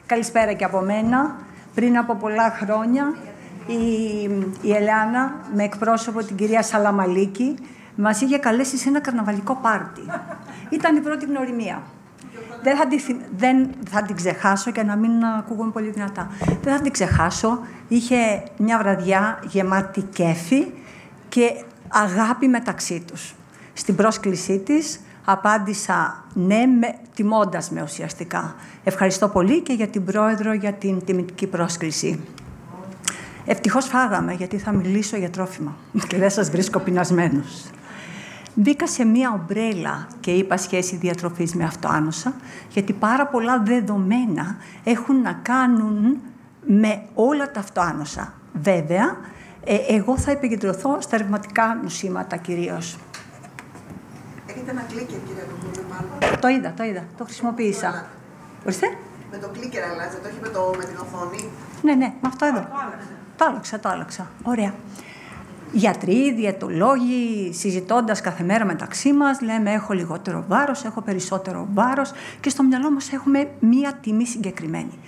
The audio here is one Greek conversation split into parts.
Καλησπέρα και από μένα. Πριν από πολλά χρόνια η Ελεάνα με εκπρόσωπο την κυρία Σαλαμαλίκη μας είχε καλέσει σε ένα καρναβαλικό πάρτι. Ήταν η πρώτη γνωριμία. Δεν θα την ξεχάσω και να μην ακούγομαι πολύ δυνατά. Δεν θα την ξεχάσω. Είχε μια βραδιά γεμάτη κέφι και αγάπη μεταξύ τους. Στην πρόσκλησή της απάντησα ναι, τιμώντας με ουσιαστικά. Ευχαριστώ πολύ και για την Πρόεδρο για την τιμητική πρόσκληση. Ευτυχώς φάγαμε, γιατί θα μιλήσω για τρόφιμα και δεν σας βρίσκω πεινασμένους. Μπήκα σε μία ομπρέλα και είπα σχέση διατροφής με αυτοάνωσα, γιατί πάρα πολλά δεδομένα έχουν να κάνουν με όλα τα αυτοάνωσα. Βέβαια, εγώ θα επικεντρωθώ στα ρευματικά νοσήματα κυρίως. Έχετε ένα κλίκερ, κύριε Κοκούλη, μάλλον. Το είδα, το χρησιμοποίησα. Ορίστε. Με το κλίκερ αλλάζει, το έχει με την οθόνη. Ναι, με αυτό εδώ. Το άλλαξα. Ωραία. Γιατροί, διαιτολόγοι, συζητώντας κάθε μέρα μεταξύ μας, λέμε έχω λιγότερο βάρος, έχω περισσότερο βάρος και στο μυαλό μας έχουμε μία τιμή συγκεκριμένη.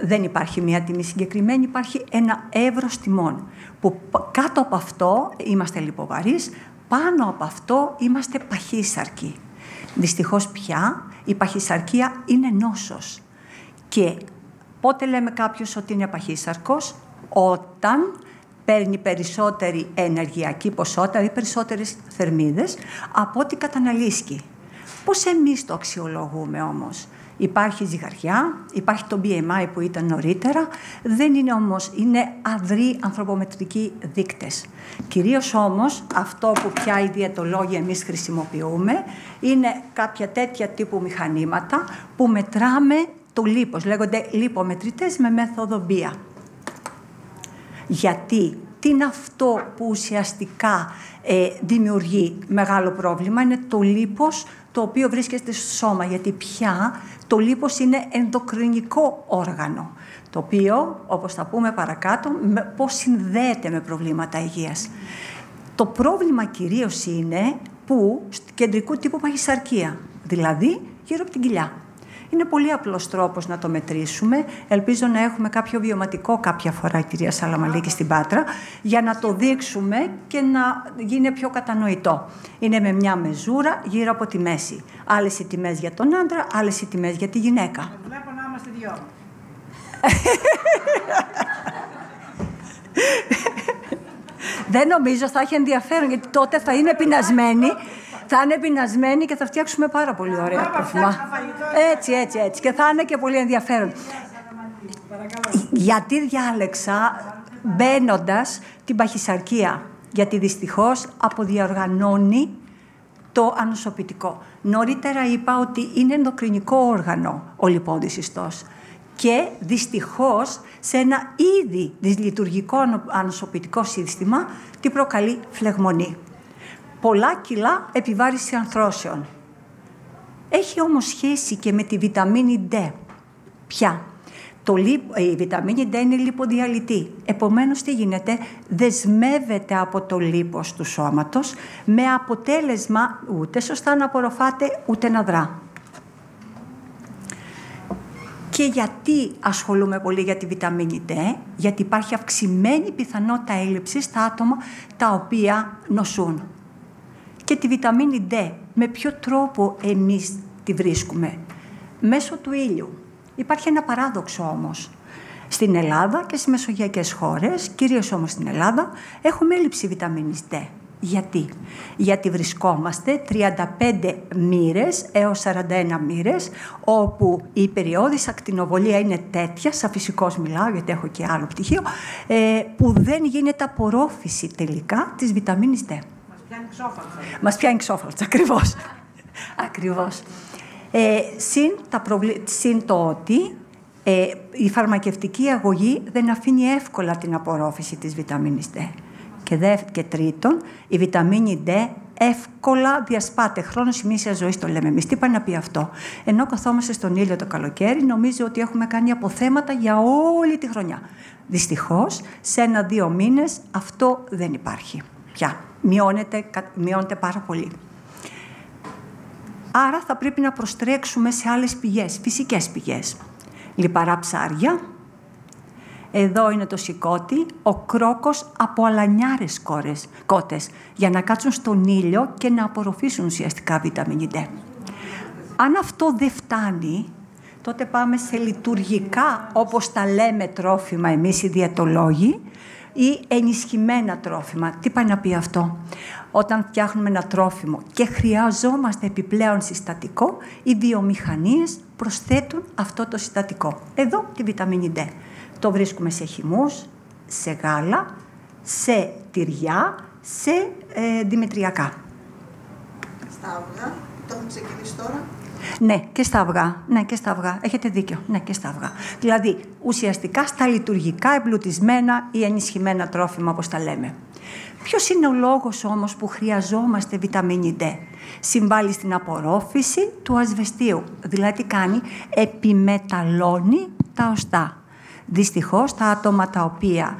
Δεν υπάρχει μία τιμή συγκεκριμένη, υπάρχει ένα εύρος τιμών, που κάτω από αυτό είμαστε λιποβαρείς, πάνω από αυτό είμαστε παχύσαρκοι. Δυστυχώς πια η παχυσαρκία είναι νόσος. Και πότε λέμε κάποιος ότι είναι παχύσαρκος? Όταν παίρνει περισσότερη ενεργειακή ποσότητα ή περισσότερες θερμίδες από ό,τι καταναλύσκει. Πώς εμείς το αξιολογούμε όμως? Υπάρχει ζυγαριά, υπάρχει το BMI που ήταν νωρίτερα, δεν είναι όμως, είναι αδροί ανθρωπομετρικοί δείκτες. Κυρίως όμως αυτό που πια οι διαιτολόγοι εμείς χρησιμοποιούμε είναι κάποια τέτοια τύπου μηχανήματα που μετράμε το λίπος, λέγονται λιπομετρητές με μέθοδο BIA. Γιατί τι είναι αυτό που ουσιαστικά δημιουργεί μεγάλο πρόβλημα? Είναι το λίπος το οποίο βρίσκεται στο σώμα, γιατί πια το λίπος είναι ενδοκρινικό όργανο, το οποίο, όπως θα πούμε παρακάτω, πώς συνδέεται με προβλήματα υγείας. Το πρόβλημα κυρίως είναι κεντρικού τύπου παχυσαρκία, δηλαδή γύρω από την κοιλιά. Είναι πολύ απλός τρόπος να το μετρήσουμε. Ελπίζω να έχουμε κάποιο βιωματικό κάποια φορά, κυρία Σαλαμαλίκη, στην Πάτρα, για να το δείξουμε και να γίνει πιο κατανοητό. Είναι με μια μεζούρα γύρω από τη μέση. Άλλες οι τιμές για τον άντρα, άλλες οι τιμές για τη γυναίκα. Βλέπω να είμαστε δυο. Δεν νομίζω θα έχει ενδιαφέρον, γιατί τότε θα είναι πεινασμένοι. Θα είναι πεινασμένοι και θα φτιάξουμε πάρα πολύ ωραία τρόφιμα. Έτσι. Και θα είναι και πολύ ενδιαφέρον. Γιατί διάλεξα μπαίνοντας την παχυσαρκία? Γιατί δυστυχώς αποδιοργανώνει το ανοσοποιητικό. Νωρίτερα είπα ότι είναι ενδοκρινικό όργανο ο λιπόδης ιστός. Και δυστυχώς σε ένα ήδη δυσλειτουργικό ανοσοποιητικό σύστημα τι προκαλεί? Φλεγμονή. Πολλά κιλά, επιβάρηση ανθρώσεων. Έχει όμως σχέση και με τη βιταμίνη D. Ποια? Η βιταμίνη D είναι λιποδιαλυτή. Επομένως, τι γίνεται? Δεσμεύεται από το λίπος του σώματος με αποτέλεσμα ούτε σωστά να απορροφάται, ούτε να δρά. Και γιατί ασχολούμαι πολύ για τη βιταμίνη D? Γιατί υπάρχει αυξημένη πιθανότητα έλλειψης στα άτομα τα οποία νοσούν. Και τη βιταμίνη D, με ποιο τρόπο εμείς τη βρίσκουμε? Μέσω του ήλιου. Υπάρχει ένα παράδοξο όμως. Στην Ελλάδα και στις μεσογειακές χώρες, κυρίως όμως στην Ελλάδα, έχουμε έλλειψη βιταμίνης D. Γιατί? Γιατί βρισκόμαστε 35 μοίρες έως 41 μοίρες, όπου η περιόδης ακτινοβολία είναι τέτοια, σαν φυσικός μιλάω, γιατί έχω και άλλο πτυχίο, που δεν γίνεται απορρόφηση τελικά της βιταμίνης D. Μας πιάνει ξόφαλτσα, ακριβώς. Συν το ότι η φαρμακευτική αγωγή δεν αφήνει εύκολα την απορρόφηση της βιταμίνης D. Και τρίτον, η βιταμίνη D εύκολα διασπάται. Χρόνος ημίσιας ζωής το λέμε εμείς. Τι πάει να πει αυτό? Ενώ καθόμαστε στον ήλιο το καλοκαίρι, νομίζω ότι έχουμε κάνει αποθέματα για όλη τη χρονιά. Δυστυχώς, σε 1-2 μήνες αυτό δεν υπάρχει πια. Μειώνεται πάρα πολύ. Άρα θα πρέπει να προστρέξουμε σε άλλες πηγές, φυσικές πηγές. λιπαρά ψάρια. Εδώ είναι το σηκώτη, ο κρόκος από αλανιάρες κότες, για να κάτσουν στον ήλιο και να απορροφήσουν ουσιαστικά βιταμίνη D. Αν αυτό δεν φτάνει, τότε πάμε σε λειτουργικά, όπως τα λέμε τρόφιμα εμείς οι διαιτολόγοι, ή ενισχυμένα τρόφιμα. Τι πάει να πει αυτό? Όταν φτιάχνουμε ένα τρόφιμο και χρειαζόμαστε επιπλέον συστατικό, οι βιομηχανίες προσθέτουν αυτό το συστατικό. Εδώ τη βιταμίνη D. Το βρίσκουμε σε χυμούς, σε γάλα, σε τυριά, σε δημητριακά. Στα αυγά, το έχουμε ξεκινήσει τώρα. Ναι, και στα αυγά. Ναι, και στα αυγά. Έχετε δίκιο. Ναι, και στα αυγά. Δηλαδή, ουσιαστικά στα λειτουργικά εμπλουτισμένα ή ενισχυμένα τρόφιμα, όπως τα λέμε. Ποιος είναι ο λόγος όμως που χρειαζόμαστε βιταμίνη D? Συμβάλλει στην απορρόφηση του ασβεστίου. Δηλαδή, τι κάνει? Επιμεταλλώνει τα οστά. Δυστυχώς, τα άτομα τα οποία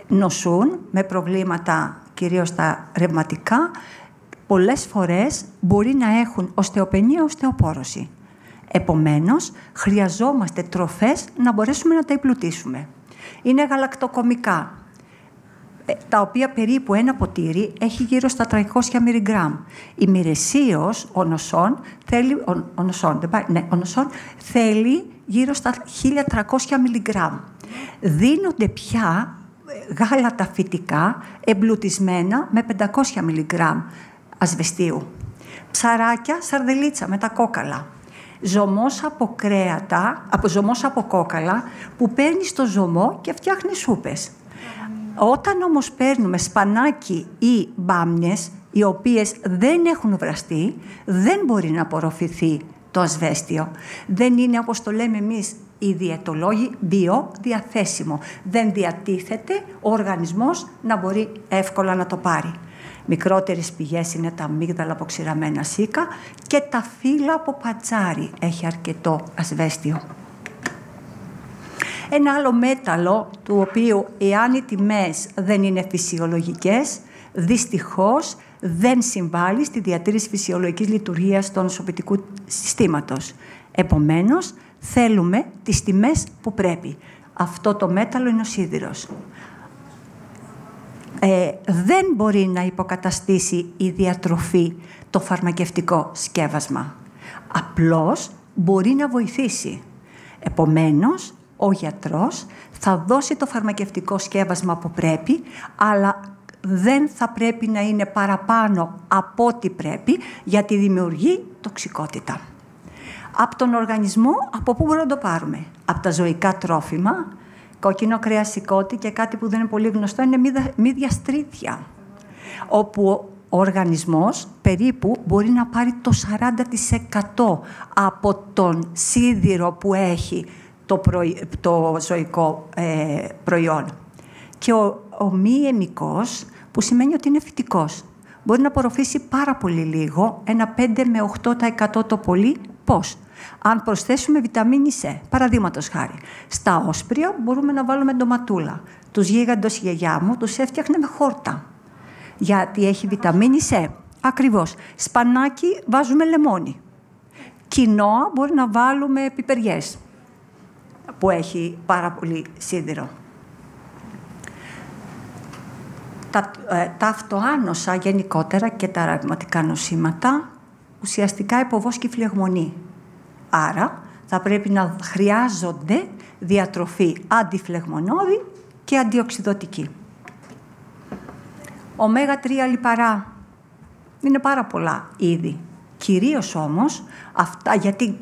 νοσούν με προβλήματα, κυρίως τα ρευματικά, πολλές φορές μπορεί να έχουν οστεοπενία, οστεοπόρωση. Επομένως, χρειαζόμαστε τροφές να μπορέσουμε να τα εμπλουτίσουμε. Είναι γαλακτοκομικά, τα οποία περίπου ένα ποτήρι έχει γύρω στα 300 μιλιγκράμμ. Ημερησίως ο νοσών θέλει γύρω στα 1300 μιλιγκράμμ. Δίνονται πια γάλατα φυτικά εμπλουτισμένα με 500 μιλιγκράμμ ασβεστίου. Ψαράκια, σαρδελίτσα με τα κόκαλα. Ζωμός από κρέατα, ζωμός από κόκαλα που παίρνει στο ζωμό και φτιάχνει σούπες. Όταν όμως παίρνουμε σπανάκι ή μπάμιες, οι οποίες δεν έχουν βραστεί, δεν μπορεί να απορροφηθεί το ασβέστιο. Δεν είναι, όπως το λέμε εμείς οι διαιτολόγοι, βιοδιαθέσιμο. Δεν διατίθεται ο οργανισμός να μπορεί εύκολα να το πάρει. Μικρότερες πηγές είναι τα αμύγδαλα από ξηραμένα σίκα και τα φύλλα από πατζάρι. Έχει αρκετό ασβέστιο. Ένα άλλο μέταλλο, του οποίου εάν οι τιμές δεν είναι φυσιολογικές, δυστυχώς δεν συμβάλλει στη διατήρηση φυσιολογικής λειτουργίας του νοσοποιητικού συστήματος. Επομένως, θέλουμε τις τιμές που πρέπει. Αυτό το μέταλλο είναι ο σίδηρος. Δεν μπορεί να υποκαταστήσει η διατροφή το φαρμακευτικό σκεύασμα. Απλώς μπορεί να βοηθήσει. Επομένως, ο γιατρός θα δώσει το φαρμακευτικό σκεύασμα που πρέπει, αλλά δεν θα πρέπει να είναι παραπάνω από ό,τι πρέπει, γιατί δημιουργεί τοξικότητα. Από τον οργανισμό, από πού μπορούμε να το πάρουμε? Από τα ζωικά τρόφιμα, κόκκινο κρέας σηκώτη και κάτι που δεν είναι πολύ γνωστό είναι μύδια στρίθια, όπου ο οργανισμός περίπου μπορεί να πάρει το 40% από τον σίδηρο που έχει το ζωικό προϊόν. Και ο μη αιμικός, που σημαίνει ότι είναι φυτικός, μπορεί να απορροφήσει πάρα πολύ λίγο, ένα 5 με 8% το πολύ. Πώς? Αν προσθέσουμε βιταμίνη C, παραδείγματος χάρη, στα όσπρια μπορούμε να βάλουμε ντοματούλα. Τους γίγαντος, η γιαγιά μου τους έφτιαχνε με χόρτα, γιατί έχει βιταμίνη C. Ακριβώς. Σπανάκι βάζουμε λεμόνι. Κοινόα μπορεί να βάλουμε πιπεριές, που έχει πάρα πολύ σίδηρο. Τα αυτοάνοσα γενικότερα και τα ρευματικά νοσήματα ουσιαστικά υποβόσκει φλεγμονή. Άρα θα πρέπει να χρειάζονται διατροφή αντιφλεγμονώδη και αντιοξυδωτική. Ωμέγα 3 λιπαρά είναι πάρα πολλά είδη. Κυρίως όμως αυτά, γιατί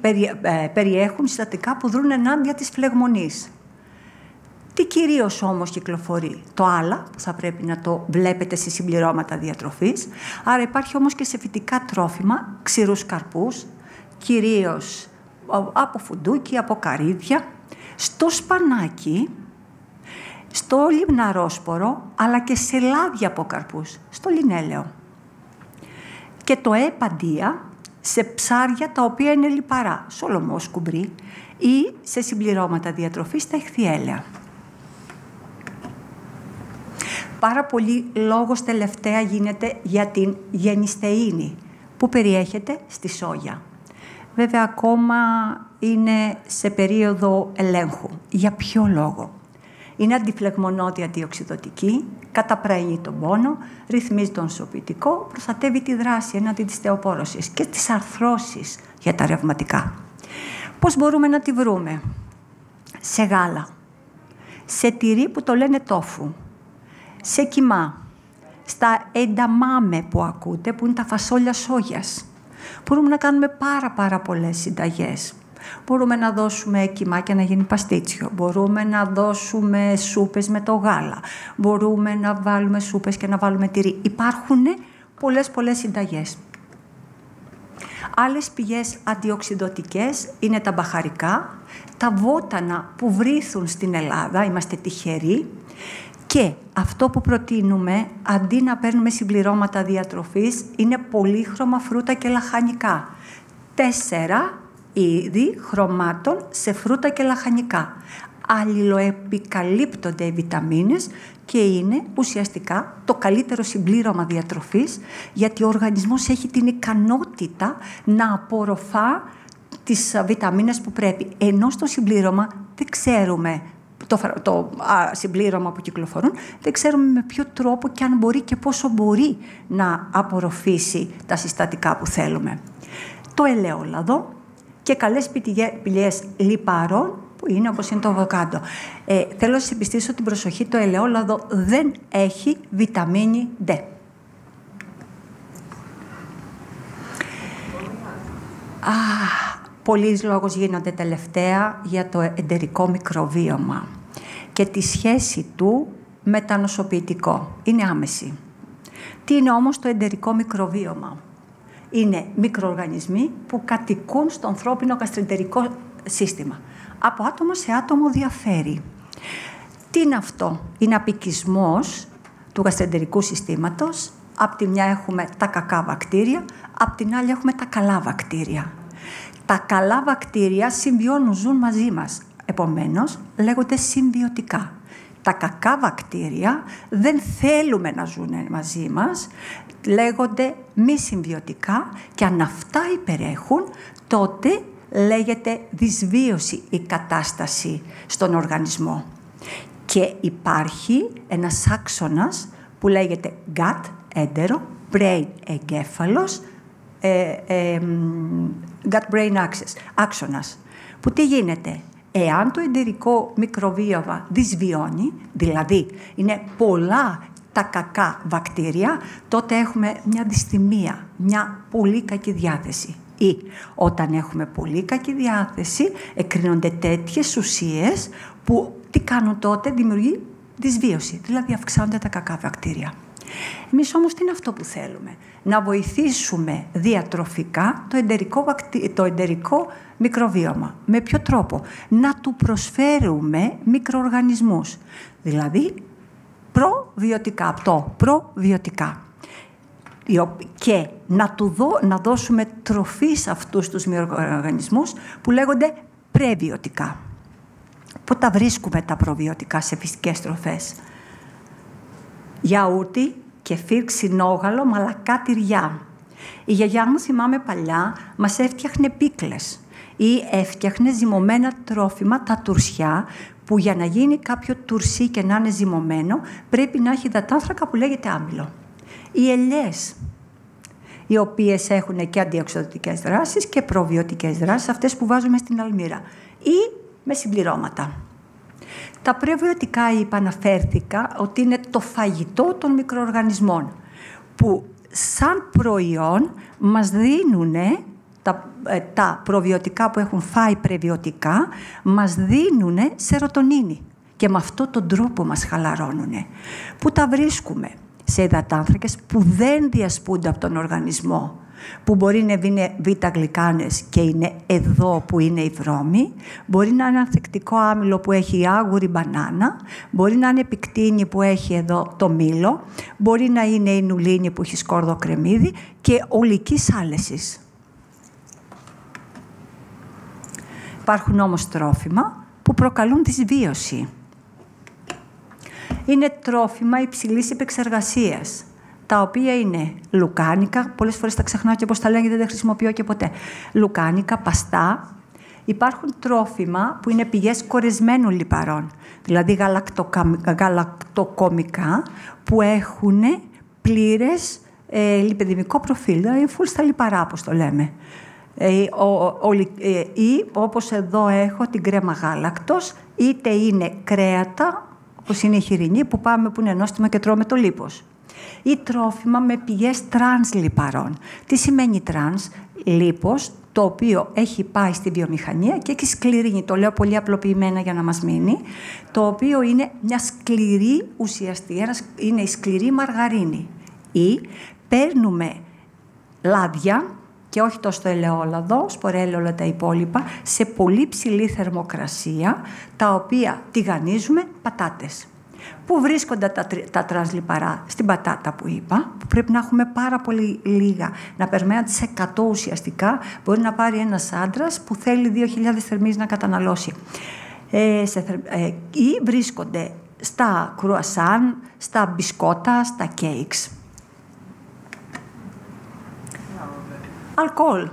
περιέχουν συστατικά που δρούν ενάντια της φλεγμονής. Τι κυρίως όμως κυκλοφορεί? Το άλα, που θα πρέπει να το βλέπετε σε συμπληρώματα διατροφής. Άρα υπάρχει όμως και σε φυτικά τρόφιμα ξηρούς καρπούς, κυρίως από φουντούκι, από καρύδια, στο σπανάκι, στο λιμναρόσπορο, αλλά και σε λάδια από καρπούς, στο λινέλαιο. Και το επαντία σε ψάρια τα οποία είναι λιπαρά, σολομό, σκουμπρί, ή σε συμπληρώματα διατροφής στα ηχθιέλαια. Πάρα πολύ λόγος τελευταία γίνεται για την γενιστεΐνη, που περιέχεται στη σόγια. Βέβαια, ακόμα είναι σε περίοδο ελέγχου. Για ποιο λόγο? Είναι αντιφλεγμονώδη αντιοξυδωτική, καταπραίνει τον πόνο, ρυθμίζει τον νοσοποιητικό, προστατεύει τη δράση έναντι της θεοπόρωσης και της αρθρώσης για τα ρευματικά. Πώς μπορούμε να τη βρούμε? Σε γάλα, σε τυρί που το λένε τόφου, σε κιμά, στα ενταμάμε που ακούτε, που είναι τα φασόλια σόγιας. Μπορούμε να κάνουμε πάρα πολλές συνταγές. Μπορούμε να δώσουμε κιμά και να γίνει παστίτσιο. Μπορούμε να δώσουμε σούπες με το γάλα. Μπορούμε να βάλουμε σούπες και να βάλουμε τυρί. Υπάρχουν πολλές συνταγές. Άλλες πηγές αντιοξυδωτικές είναι τα μπαχαρικά, τα βότανα που βρίθουν στην Ελλάδα, είμαστε τυχεροί, και αυτό που προτείνουμε, αντί να παίρνουμε συμπληρώματα διατροφής, είναι πολύχρωμα φρούτα και λαχανικά. 4 είδη χρωμάτων σε φρούτα και λαχανικά. Αλληλοεπικαλύπτονται οι βιταμίνες και είναι ουσιαστικά το καλύτερο συμπλήρωμα διατροφής, γιατί ο οργανισμός έχει την ικανότητα να απορροφά τις βιταμίνες που πρέπει. Ενώ στο συμπλήρωμα δεν ξέρουμε, το συμπλήρωμα που κυκλοφορούν, δεν ξέρουμε με ποιο τρόπο και αν μπορεί και πόσο μπορεί να απορροφήσει τα συστατικά που θέλουμε. Το ελαιόλαδο και καλές πηγές λιπαρών, που είναι όπως είναι το αβοκάντο. Θέλω να σας επιστήσω την προσοχή, το ελαιόλαδο δεν έχει βιταμίνη D. Πολλοί λόγος γίνονται τελευταία για το εντερικό μικροβίωμα και τη σχέση του με τα νοσοποιητικό. Είναι άμεση. Τι είναι όμως το εντερικό μικροβίωμα? Είναι μικροοργανισμοί που κατοικούν στο ανθρώπινο γαστροεντερικό σύστημα. Από άτομο σε άτομο διαφέρει. Τι είναι αυτό? Είναι απικισμός του γαστροεντερικού συστήματος. Απ' τη μια έχουμε τα κακά βακτήρια, απ' την άλλη έχουμε τα καλά βακτήρια. Τα καλά βακτήρια συμβιώνουν, ζουν μαζί μας. Επομένως, λέγονται συμβιωτικά. Τα κακά βακτήρια δεν θέλουμε να ζουν μαζί μας, λέγονται μη συμβιωτικά, και αν αυτά υπερέχουν, τότε λέγεται δυσβίωση η κατάσταση στον οργανισμό. Και υπάρχει ένας άξονας που λέγεται gut, έντερο, brain, εγκέφαλος, gut-brain axis, άξονας. Που τι γίνεται? Εάν το εντερικό μικροβίωμα δυσβιώνει, δηλαδή είναι πολλά τα κακά βακτήρια, τότε έχουμε μια δυσθυμία, μια πολύ κακή διάθεση. Ή όταν έχουμε πολύ κακή διάθεση, εκκρίνονται τέτοιες ουσίες που τι κάνουν τότε? Δημιουργεί δυσβίωση, δηλαδή αυξάνονται τα κακά βακτήρια. Εμείς όμως τι είναι αυτό που θέλουμε? Να βοηθήσουμε διατροφικά το εντερικό μικροβίωμα. Με ποιο τρόπο? Να του προσφέρουμε μικροοργανισμούς, δηλαδή προβιωτικά, προβιωτικά. Και να δώσουμε τροφή σε αυτούς τους μικροοργανισμούς που λέγονται πρεβιωτικά. Πού τα βρίσκουμε τα προβιωτικά σε φυσικές τροφές? Γιαούρτι, κεφίρ, ξινόγαλο, μαλακά, τυριά. Η γιαγιά μου, θυμάμαι παλιά, μας έφτιαχνε πίκλες ή έφτιαχνε ζυμωμένα τρόφιμα, τα τουρσιά, που για να γίνει κάποιο τουρσί και να είναι ζυμωμένο, πρέπει να έχει υδατάνθρακα που λέγεται άμυλο. Οι ελιές, οι οποίες έχουν και αντιοξυδωτικές δράσεις και προβιωτικές δράσεις, αυτές που βάζουμε στην αλμύρα, ή με συμπληρώματα. Τα προβιωτικά, αναφέρθηκα ότι είναι το φαγητό των μικροοργανισμών, που σαν προϊόν μας δίνουν τα προβιωτικά που έχουν φάει πρεβιωτικά, μας δίνουν σερωτονίνη και με αυτόν τον τρόπο μας χαλαρώνουν. Πού τα βρίσκουμε? Σε υδατάνθρακες που δεν διασπούνται από τον οργανισμό, που μπορεί να είναι β-γλυκάνες και είναι εδώ που είναι η βρώμη, μπορεί να είναι ανθεκτικό άμυλο που έχει η άγουρη μπανάνα, μπορεί να είναι επικτίνη που έχει εδώ το μήλο, μπορεί να είναι η νουλίνη που έχει σκόρδο κρεμμύδι και ολικής άλεσης. Υπάρχουν όμως τρόφιμα που προκαλούν δυσβίωση. Είναι τρόφιμα υψηλής επεξεργασίας, τα οποία είναι λουκάνικα, πολλές φορές τα ξεχνάω και πώς τα λέγεται, δεν τα χρησιμοποιώ και ποτέ. Λουκάνικα, παστά, Υπάρχουν τρόφιμα που είναι πηγές κορεσμένων λιπαρών, δηλαδή γαλακτοκομικά που έχουν πλήρες λιπιδημικό προφίλ, δηλαδή full στα λιπαρά, όπως το λέμε. Ή όπως εδώ έχω την κρέμα γάλακτος, είτε είναι κρέατα, όπως είναι η χοιρινή, που είναι νόστιμα και τρώμε το λίπος. Ή τρόφιμα με πηγές τρανς λιπαρών. Τι σημαίνει τρανς? Λίπος, το οποίο έχει πάει στη βιομηχανία και έχει σκληρίνει, το λέω πολύ απλοποιημένα για να μας μείνει, το οποίο είναι μια σκληρή ουσιαστική, είναι η σκληρή μαργαρίνη. Ή παίρνουμε λάδια, και όχι τόσο το ελαιόλαδο, σπορέλαιο, όλα τα υπόλοιπα, σε πολύ ψηλή θερμοκρασία, τα οποία τηγανίζουμε πατάτες. Πού βρίσκονται τα τρανσλιπαρά? Στην πατάτα που είπα, που πρέπει να έχουμε πάρα πολύ λίγα, να περνάει τις 100 ουσιαστικά, μπορεί να πάρει ένας άντρας που θέλει 2.000 θερμίδες να καταναλώσει. Ή βρίσκονται στα κρουασάν, στα μπισκότα, στα κέικς. Αλκοόλ.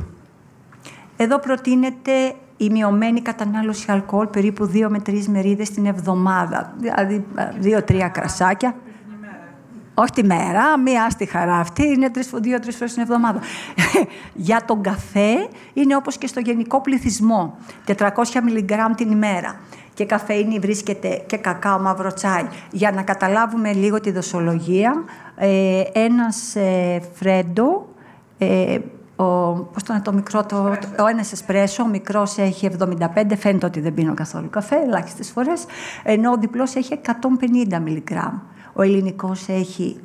Εδώ προτείνεται η μειωμένη κατανάλωση αλκοόλ, περίπου 2 με 3 μερίδες την εβδομάδα. Δηλαδή 2-3 κρασάκια. Όχι τη μέρα, μία άστη χαρά αυτή, είναι 2-3 φορές την εβδομάδα. Για τον καφέ είναι όπως και στο γενικό πληθυσμό, 400 μιλιγκράμμ την ημέρα. Και καφέινη βρίσκεται και κακάο, μαύρο τσάι. Για να καταλάβουμε λίγο τη δοσολογία, ένας φρέντο, πώς το είναι το μικρό, ένας εσπρέσο, ο μικρός έχει 75, φαίνεται ότι δεν πίνω καθόλου καφέ, ελάχιστες φορές, ενώ ο διπλός έχει 150 μιλιγκράμμ. Ο ελληνικός έχει,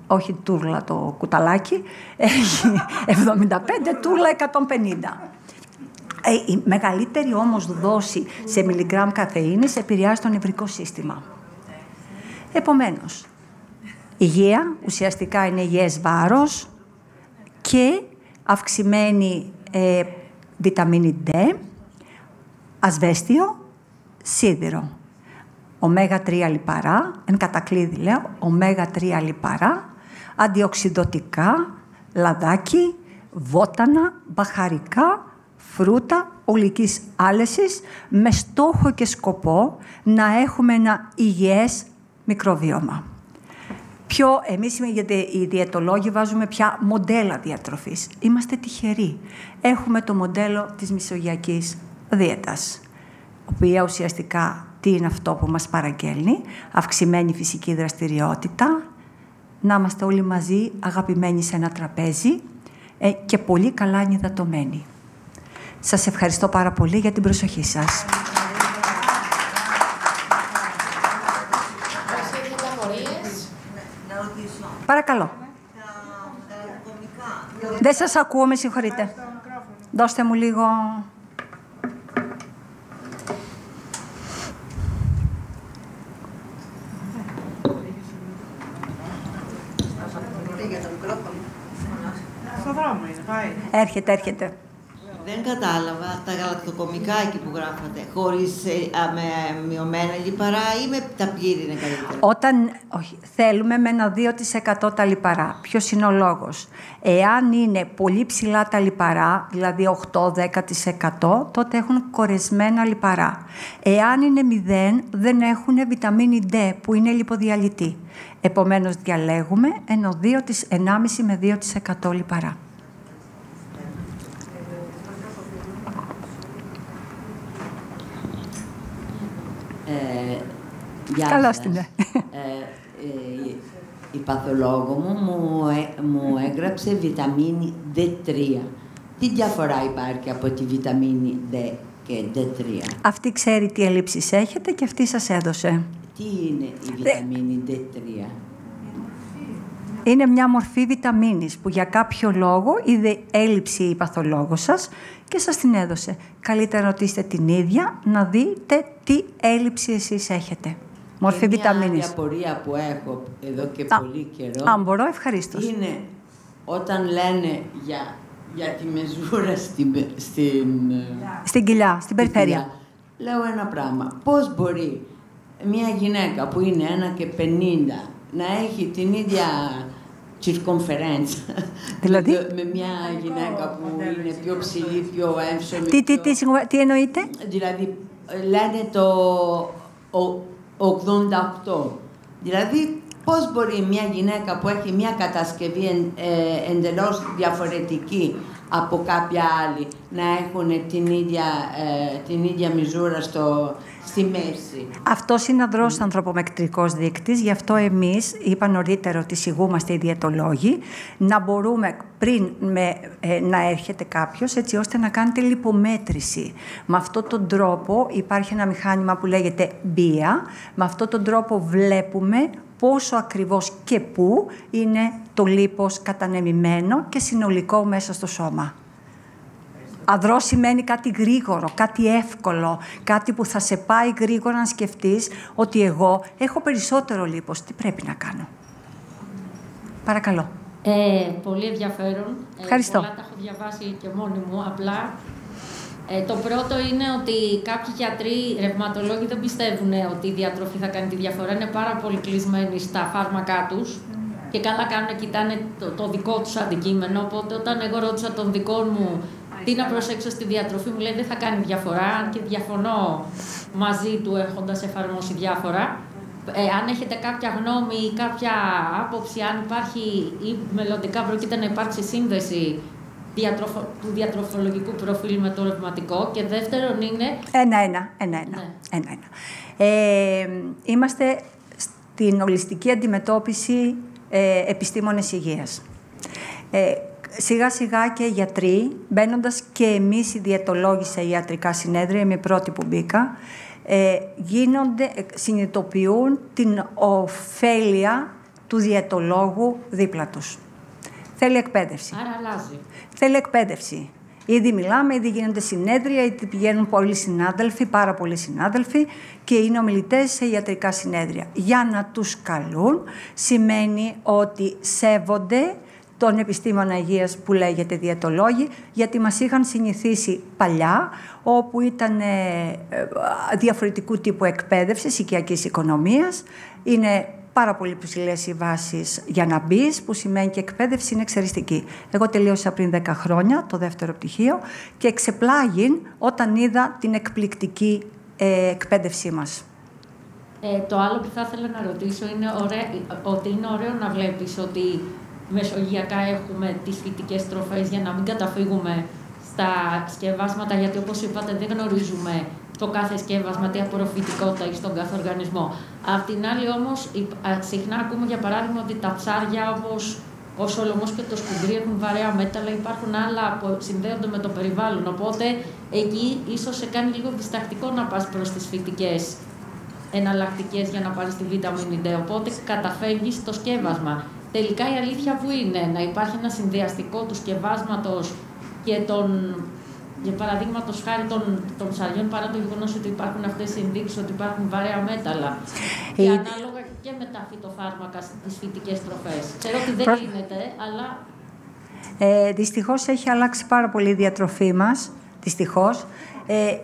όχι τούρλα το κουταλάκι, έχει 75, τούρλα 150. Η μεγαλύτερη όμως δόση σε μιλιγκράμμ καφεΐνης επηρεάζει το νευρικό σύστημα. Επομένως, υγεία, ουσιαστικά είναι υγιές βάρος και αυξημένη βιταμίνη D, ασβέστιο, σίδηρο. Ωμέγα-3 λιπαρά, εν κατακλείδη λέω, ωμέγα-3 λιπαρά, αντιοξυδωτικά, λαδάκι, βότανα, μπαχαρικά, φρούτα ολικής άλεσης, με στόχο και σκοπό να έχουμε ένα υγιές μικροβίωμα. Εμείς οι διαιτολόγοι βάζουμε πια μοντέλα διατροφής. Είμαστε τυχεροί. Έχουμε το μοντέλο της μεσογειακής δίαιτας, η οποία ουσιαστικά τι είναι αυτό που μας παραγγέλνει? Αυξημένη φυσική δραστηριότητα, να είμαστε όλοι μαζί αγαπημένοι σε ένα τραπέζι και πολύ καλά ενυδατωμένοι. Σας ευχαριστώ πάρα πολύ για την προσοχή σας. Παρακαλώ. Δεν σας ακούω, με συγχωρείτε. Δώστε μου λίγο... Στο δρόμο είναι, πάει. Έρχεται. Δεν κατάλαβα τα γαλακτοκομικά εκεί που γράφατε, χωρίς με μειωμένα λιπαρά ή με τα πλήρη είναι καλύτερα? Όχι, θέλουμε με ένα 2% τα λιπαρά. Ποιος είναι ο λόγος? Εάν είναι πολύ ψηλά τα λιπαρά, δηλαδή 8-10%, τότε έχουν κορεσμένα λιπαρά. Εάν είναι 0, δεν έχουν βιταμίνη D, που είναι λιποδιαλυτή. Επομένως, διαλέγουμε 1,5 με 2% λιπαρά. Καλώς την. Η παθολόγο μου έγραψε βιταμίνη D3. Τι διαφορά υπάρχει από τη βιταμίνη D και D3? Αυτή ξέρει τι ελλείψεις έχετε και αυτή σας έδωσε. Τι είναι η βιταμίνη D3? Είναι μια μορφή βιταμίνης που για κάποιο λόγο είδε έλλειψη η παθολόγος σας και σας την έδωσε. Καλύτερα να ρωτήσετε την ίδια να δείτε τι έλλειψη εσείς έχετε. Μορφή βιταμίνης. Μια απορία που έχω εδώ και πολύ καιρό. Αν μπορώ, ευχαρίστως. Είναι όταν λένε για τη μεζούρα στην κοιλιά, στην περιφέρεια. Λέω ένα πράγμα. Πώς μπορεί μια γυναίκα που είναι 1,50 να έχει την ίδια circonferenza. Δηλαδή? Με μια γυναίκα που είναι πιο ψηλή, πιο εύσωμη. Τι εννοείτε? Δηλαδή, λένε το 88. Δηλαδή, πώς μπορεί μια γυναίκα που έχει μια κατασκευή εντελώς διαφορετική από κάποια άλλη να έχουν την ίδια μιζούρα στη μέση. Αυτός είναι αδρός ανθρωπομετρικός δείκτης, γι' αυτό εμείς, είπα νωρίτερα ότι εισηγούμαστε οι διαιτολόγοι, να μπορούμε πριν να έρχεται κάποιος, έτσι ώστε να κάνετε λιπομέτρηση. Με αυτόν τον τρόπο υπάρχει ένα μηχάνημα που λέγεται BIA, με αυτόν τον τρόπο βλέπουμε πόσο ακριβώς και πού είναι το λίπος κατανεμημένο και συνολικό μέσα στο σώμα. Αδρό σημαίνει κάτι γρήγορο, κάτι εύκολο, κάτι που θα σε πάει γρήγορα να σκεφτείς ότι εγώ έχω περισσότερο λίπος. Τι πρέπει να κάνω? Παρακαλώ. Πολύ ενδιαφέρον. Ευχαριστώ. Πολλά τα έχω διαβάσει και μόνη μου. Απλά το πρώτο είναι ότι κάποιοι γιατροί, ρευματολόγοι δεν πιστεύουν ότι η διατροφή θα κάνει τη διαφορά. Είναι πάρα πολύ κλεισμένοι στα φάρμακά τους και καλά κάνουν, κοιτάνε το δικό τους αντικείμενο. Οπότε όταν εγώ ρώτησα τον δικό μου τι να προσέξω στη διατροφή, μου λέει δεν θα κάνει διαφορά, και διαφωνώ μαζί του έχοντας εφαρμόσει διάφορα. Αν έχετε κάποια γνώμη ή κάποια άποψη, αν υπάρχει ή μελλοντικά πρόκειται να υπάρξει σύνδεση του διατροφολογικού προφίλ με το ρευματικό, και δεύτερον είναι... Ένα. Είμαστε στην ολιστική αντιμετώπιση επιστήμονες υγείας. Σιγά σιγά και οι γιατροί, μπαίνοντας και εμείς οι διαιτολόγοι σε ιατρικά συνέδρια, είμαι η πρώτη που μπήκα, συνειδητοποιούν την ωφέλεια του διαιτολόγου δίπλα τους. Θέλει εκπαίδευση. Άρα αλλάζει. Θέλει εκπαίδευση. Ήδη μιλάμε, ήδη γίνονται συνέδρια, ήδη πηγαίνουν πολλοί συνάδελφοι, πάρα πολλοί συνάδελφοι και είναι ομιλητές σε ιατρικά συνέδρια. Για να τους καλούν σημαίνει ότι σέβονται τον επιστήμονα υγείας που λέγεται διαιτολόγοι, γιατί μας είχαν συνηθίσει παλιά, όπου ήταν διαφορετικού τύπου εκπαίδευσης, οικιακής οικονομίας. Είναι πάρα πολύ ψηλές οι βάσεις για να μπεις, που σημαίνει και εκπαίδευση είναι εξαριστική. Εγώ τελείωσα πριν 10 χρόνια το δεύτερο πτυχίο και εξεπλάγην όταν είδα την εκπληκτική εκπαίδευσή μας. Το άλλο που θα ήθελα να ρωτήσω είναι ότι είναι ωραίο να βλέπεις ότι μεσογειακά έχουμε τις φυτικές τροφές για να μην καταφύγουμε στα σκευάσματα, γιατί όπως είπατε δεν γνωρίζουμε το κάθε σκεύασμα τι απορροφητικότητα έχει στον κάθε οργανισμό. Απ' την άλλη όμως συχνά ακούμε για παράδειγμα ότι τα ψάρια όπως ο σολομός και το σκουμπρί έχουν βαρέα μέταλλα, υπάρχουν άλλα που συνδέονται με το περιβάλλον, οπότε εκεί ίσως σε κάνει λίγο διστακτικό να πας προς τις φυτικές εναλλακτικές για να πάρεις τη βιταμίνη D, οπότε καταφεύγεις στο σκεύασμα. Τελικά η αλήθεια που είναι να υπάρχει ένα συνδυαστικό του σκευάσματος και για παραδείγματος χάρη των ψαριών, παρά το γεγονός ότι υπάρχουν αυτές οι ενδείξεις ότι υπάρχουν βαρέα μέταλλα. Και ανάλογα και με τα φυτοφάρμακα στις φυτικές τροφές. Ξέρω ότι δεν γίνεται, αλλά... Δυστυχώς έχει αλλάξει πάρα πολύ η διατροφή μας. Δυστυχώς.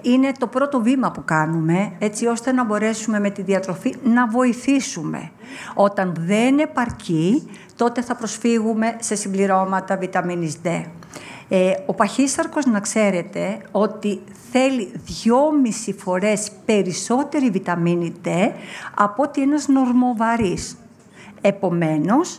Είναι το πρώτο βήμα που κάνουμε, έτσι ώστε να μπορέσουμε με τη διατροφή να βοηθήσουμε. Όταν δεν επαρκεί, τότε θα προσφύγουμε σε συμπληρώματα βιταμίνης D. Ο παχύσταρκος, να ξέρετε, ότι θέλει 2,5 φορές περισσότερη βιταμίνη D από ότι ένας νορμοβαρής. Επομένως,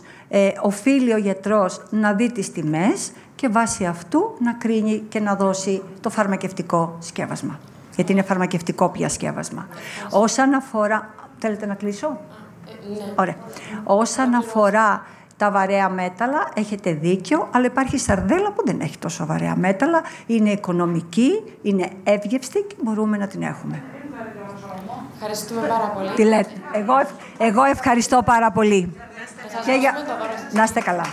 οφείλει ο γιατρός να δει τις τιμές και βάσει αυτού να κρίνει και να δώσει το φαρμακευτικό σκεύασμα. Γιατί είναι φαρμακευτικό πια σκεύασμα. Όσον αφορά... Θέλετε να κλείσω? Ναι. Ωραία. Όσον αφορά τα βαρέα μέταλλα, έχετε δίκιο, αλλά υπάρχει σαρδέλα που δεν έχει τόσο βαρέα μέταλλα, είναι οικονομική, είναι εύγευστη και μπορούμε να την έχουμε. Ευχαριστούμε πάρα πολύ. Τι λέτε? Εγώ ευχαριστώ πάρα πολύ. Να είστε καλά.